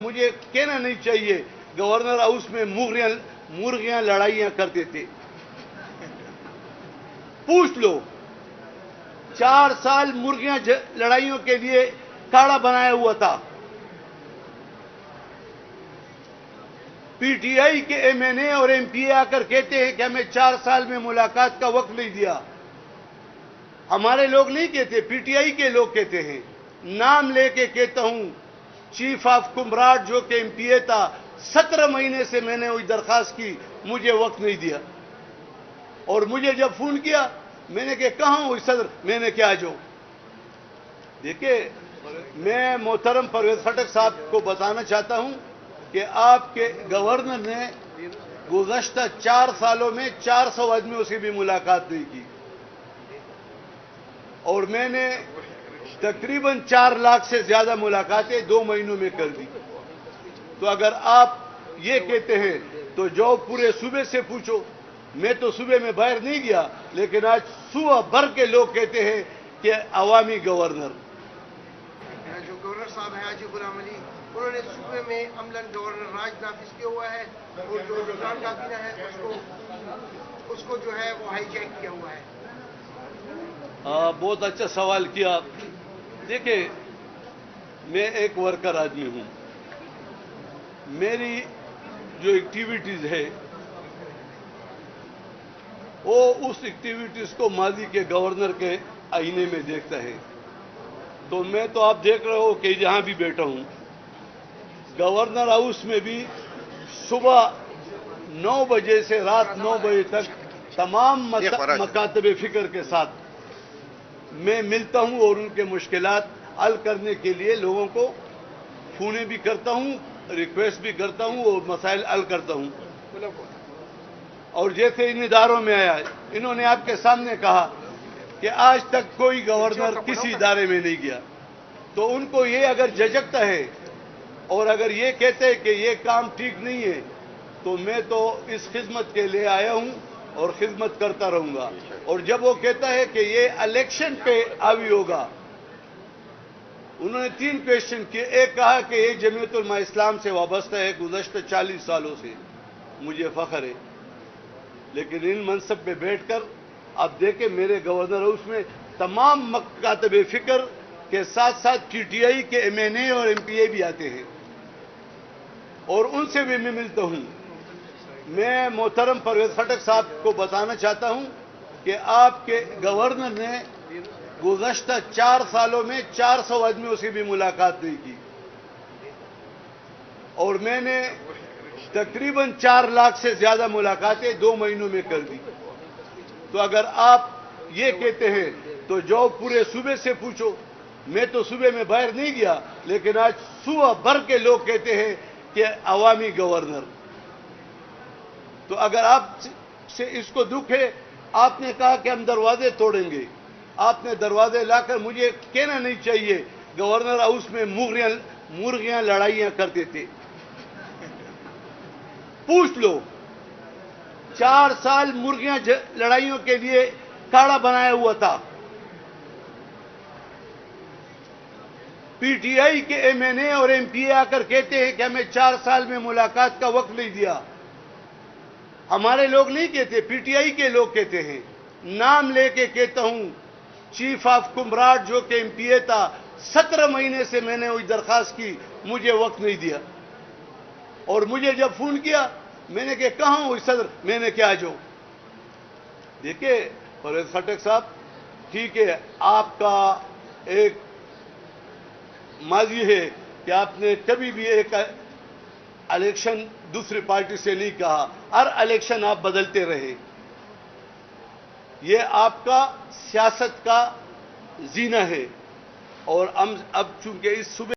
मुझे कहना नहीं चाहिए गवर्नर हाउस में मुर्गियां लड़ाइयां करते थे। पूछ लो, 4 साल मुर्गियां लड़ाइयों के लिए काढ़ा बनाया हुआ था। पीटीआई के एमएनए और एमपीए आकर कहते हैं कि हमें 4 साल में मुलाकात का वक्त नहीं दिया। हमारे लोग नहीं कहते, पीटीआई के लोग कहते हैं। नाम लेके कहता हूं, चीफ ऑफ कुमराट जो कि एमपीए था, 17 महीने से मैंने वही दरखास्त की, मुझे वक्त नहीं दिया। और मुझे जब फोन किया, मैंने कहा कहां हो सदर, मैंने क्या जो देखिए, मैं मोहतरम परवेज खटक साहब को बताना चाहता हूं कि आपके गवर्नर ने गुज़श्ता 4 सालों में 400 आदमियों से भी मुलाकात नहीं की और मैंने तकरीबन 4 लाख से ज्यादा मुलाकातें 2 महीनों में कर दी। तो अगर आप ये कहते हैं तो जो पूरे सूबे से पूछो। मैं तो सूबे में बाहर नहीं गया, लेकिन आज सूबा भर के लोग कहते हैं कि अवामी गवर्नर। जो गवर्नर साहब हैं हाजी गुलाम अली, उन्होंने सूबे में अमलन गवर्नर राज नाफिज किया हुआ है और जो इमरान काबीना है उसको जो है वो हाईजैक किया हुआ है। बहुत अच्छा सवाल किया। देखिए, मैं एक वर्कर आदमी हूं। मेरी जो एक्टिविटीज है वो उस एक्टिविटीज को माजी के गवर्नर के आईने में देखता है। तो मैं तो आप देख रहे हो कि जहां भी बैठा हूं, गवर्नर हाउस में भी सुबह 9 बजे से रात 9 बजे तक तमाम मकातब फिक्र के साथ मैं मिलता हूं और उनके मुश्किलात हल करने के लिए लोगों को फोने भी करता हूं, रिक्वेस्ट भी करता हूं और मसाइल हल करता हूं। और जैसे इन इदारों में आया, इन्होंने आपके सामने कहा कि आज तक कोई गवर्नर किसी इदारे में नहीं गया। तो उनको ये अगर झिझकता है और अगर ये कहते हैं कि ये काम ठीक नहीं है, तो मैं तो इस खिदमत के लिए आया हूं और खिदमत करता रहूंगा। और जब वो कहता है कि ये इलेक्शन पे हावी होगा, उन्होंने 3 क्वेश्चन किए। एक कहा कि ये जमीयत उलमा इस्लाम से वाबस्ता है गुज़श्ता 40 सालों से, मुझे फख्र है। लेकिन इन मनसब पे बैठकर आप देखें, मेरे गवर्नर हाउस में तमाम मकातब फिक्र के साथ साथ पीटीआई के एमएनए और एमपीए भी आते हैं और उनसे भी मैं मिलता हूं। मैं मोहतरम परवेज खटक साहब को बताना चाहता हूं कि आपके गवर्नर ने गुज़श्ता 4 सालों में 400 आदमियों से भी मुलाकात नहीं की और मैंने तकरीबन 4 लाख से ज्यादा मुलाकातें 2 महीनों में कर दी। तो अगर आप ये कहते हैं तो जो पूरे सूबे से पूछो। मैं तो सूबे में बाहर नहीं गया, लेकिन आज सूबा भर के लोग कहते हैं कि अवामी गवर्नर। तो अगर आप से इसको दुख है, आपने कहा कि हम दरवाजे तोड़ेंगे, आपने दरवाजे लाकर मुझे कहना नहीं चाहिए गवर्नर हाउस में मुर्गियां लड़ाइयां करते थे। पूछ लो, 4 साल मुर्गियां लड़ाइयों के लिए काढ़ा बनाया हुआ था। पीटीआई के एमएनए और एमपीए आकर कहते हैं कि हमें 4 साल में मुलाकात का वक्त नहीं दिया। हमारे लोग नहीं कहते, पीटीआई के लोग कहते हैं। नाम लेके कहता हूं, चीफ ऑफ कुमराट जो कि एमपीए था, 17 महीने से मैंने वही दरखास्त की, मुझे वक्त नहीं दिया। और मुझे जब फोन किया, मैंने कहा कहां हो सदर, मैंने क्या जो देखिए, परवेज खटक साहब, ठीक है, आपका एक माजी है कि आपने कभी भी एक इलेक्शन दूसरी पार्टी से नहीं कहा, हर इलेक्शन आप बदलते रहे। ये आपका सियासत का जीना है। और हम अब चूंकि इस सूबे